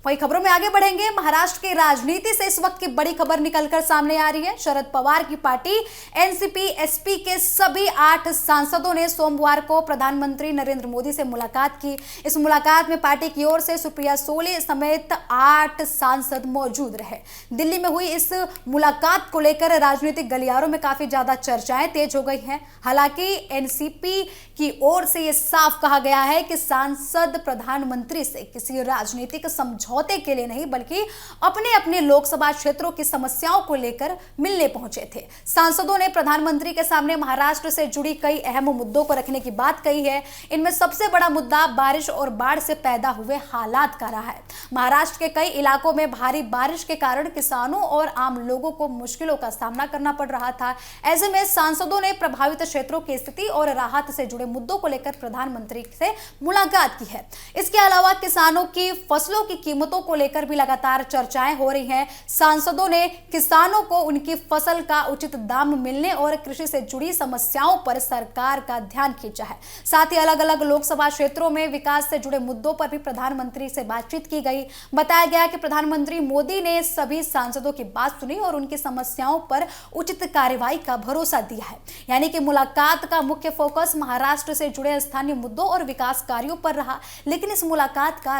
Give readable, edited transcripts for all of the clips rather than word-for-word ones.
वही खबरों में आगे बढ़ेंगे। महाराष्ट्र की राजनीति से इस वक्त की बड़ी खबर निकलकर सामने आ रही है। शरद पवार की पार्टी एनसीपी एसपी के सभी 8 सांसदों ने सोमवार को प्रधानमंत्री नरेंद्र मोदी से मुलाकात की। इस मुलाकात में पार्टी की ओर से सुप्रिया सोले समेत 8 सांसद मौजूद रहे। दिल्ली में हुई इस मुलाकात को लेकर राजनीतिक गलियारों में काफी ज्यादा चर्चाएं तेज हो गई हैं। हालांकि एनसीपी की ओर से यह साफ कहा गया है कि सांसद प्रधानमंत्री से किसी राजनीतिक समझौते के लिए नहीं बल्कि अपने अपने लोकसभा क्षेत्रों की समस्याओं को लेकर मिलने पहुंचे थे। सांसदों ने प्रधानमंत्री के सामने महाराष्ट्र से जुड़ी कई अहम मुद्दों को रखने की बात कही है। इनमें सबसे बड़ा मुद्दा बारिश और बाढ़ से पैदा हुए हालात का रहा है। महाराष्ट्र के कई इलाकों में भारी बारिश के कारण किसानों और आम लोगों को मुश्किलों का सामना करना पड़ रहा था। ऐसे में सांसदों ने प्रभावित क्षेत्रों की स्थिति और राहत से जुड़े मुद्दों को लेकर प्रधानमंत्री से मुलाकात की है। इसके अलावा किसानों की फसलों की कीमतों को लेकर भी लगातार चर्चाएं हो रही हैं। सांसदों ने किसानों को उनकी फसल का उचित दाम मिलने और कृषि से जुड़ी समस्याओं पर सरकार का ध्यान खींचा है। साथ ही अलग अलग लोकसभा क्षेत्रों में विकास से जुड़े मुद्दों पर भी प्रधानमंत्री से बातचीत की गई। बताया गया कि प्रधानमंत्री मोदी ने सभी सांसदों की बात सुनी और उनकी समस्याओं पर उचित कार्रवाई का भरोसा दिया है। यानी कि मुलाकात का मुख्य फोकस महाराष्ट्र से जुड़े स्थानीय मुद्दों और विकास कार्यों पर रहा। लेकिन इस मुलाकात का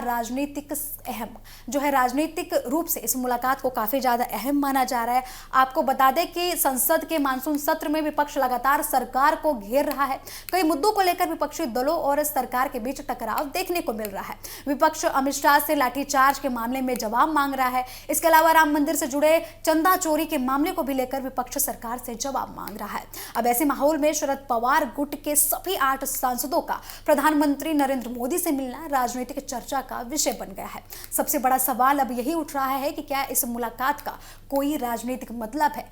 राजनीतिक रूप से इस मुलाकात को काफी ज्यादा अहम माना जा रहा है। आपको बता दें कि संसद के मानसून सत्र में विपक्ष लगातार सरकार को घेर रहा है। कई मुद्दों को लेकर विपक्षी दलों और सरकार के बीच टकराव देखने को मिल रहा है। विपक्ष अमित शाह से लाठीचार्ज के मामले में जवाब मांग रहा है। इसके अलावा राम मंदिर से जुड़े चंदा चोरी के मामले को भी लेकर विपक्ष सरकार से जवाब मांग रहा है। अब ऐसे माहौल में शरद पवार गुट के सभी 8 सांसदों का प्रधानमंत्री नरेंद्र मोदी से मिलना राजनीतिक चर्चा का विषय बन गया है। सबसे बड़ा सवाल अब यही उठ रहा है कि क्या इस मुलाकात का कोई राजनीतिक मतलब है?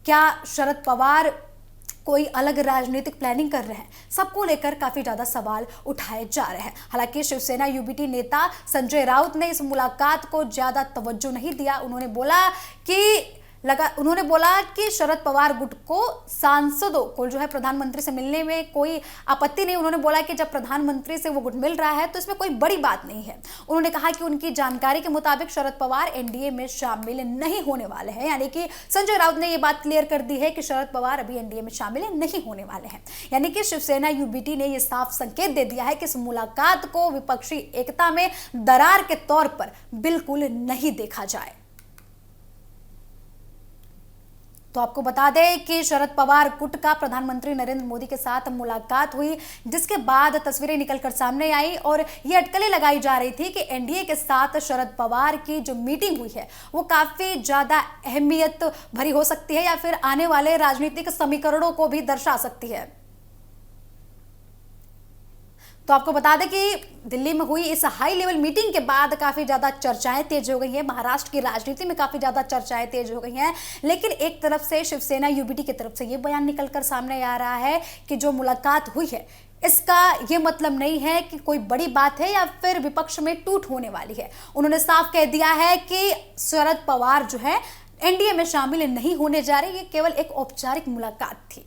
क्या शरद पवार कोई अलग राजनीतिक प्लानिंग कर रहे हैं? सबको लेकर काफी ज्यादा सवाल उठाए जा रहे हैं। हालांकि शिवसेना यूबीटी नेता संजय राउत ने इस मुलाकात को ज्यादा तवज्जो नहीं दिया। उन्होंने बोला कि शरद पवार गुट को सांसदों को जो है प्रधानमंत्री से मिलने में कोई आपत्ति नहीं। उन्होंने बोला कि जब प्रधानमंत्री से वो गुट मिल रहा है तो इसमें कोई बड़ी बात नहीं है। उन्होंने कहा कि उनकी जानकारी के मुताबिक शरद पवार एनडीए में शामिल नहीं होने वाले हैं। यानी कि संजय राउत ने ये बात क्लियर कर दी है कि शरद पवार अभी एनडीए में शामिल नहीं होने वाले हैं। यानी कि शिवसेना यूबीटी ने यह साफ संकेत दे दिया है कि इस मुलाकात को विपक्षी एकता में दरार के तौर पर बिल्कुल नहीं देखा जाए। तो आपको बता दें कि शरद पवार गुट का प्रधानमंत्री नरेंद्र मोदी के साथ मुलाकात हुई, जिसके बाद तस्वीरें निकलकर सामने आई और ये अटकलें लगाई जा रही थी कि एनडीए के साथ शरद पवार की जो मीटिंग हुई है वो काफी ज्यादा अहमियत भरी हो सकती है या फिर आने वाले राजनीतिक समीकरणों को भी दर्शा सकती है। तो आपको बता दें कि दिल्ली में हुई इस हाई लेवल मीटिंग के बाद काफी ज्यादा चर्चाएं तेज हो गई हैं। महाराष्ट्र की राजनीति में काफी ज्यादा चर्चाएं तेज हो गई हैं। लेकिन एक तरफ से शिवसेना यूबीटी की तरफ से यह बयान निकलकर सामने आ रहा है कि जो मुलाकात हुई है इसका यह मतलब नहीं है कि कोई बड़ी बात है या फिर विपक्ष में टूट होने वाली है। उन्होंने साफ कह दिया है कि शरद पवार जो है एनडीए में शामिल नहीं होने जा रहे। ये केवल एक औपचारिक मुलाकात थी।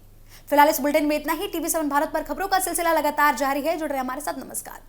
फिलहाल इस बुलेटिन में इतना ही। टीवी 7 भारत पर खबरों का सिलसिला लगातार जारी है। जुड़ रहे हमारे साथ। नमस्कार।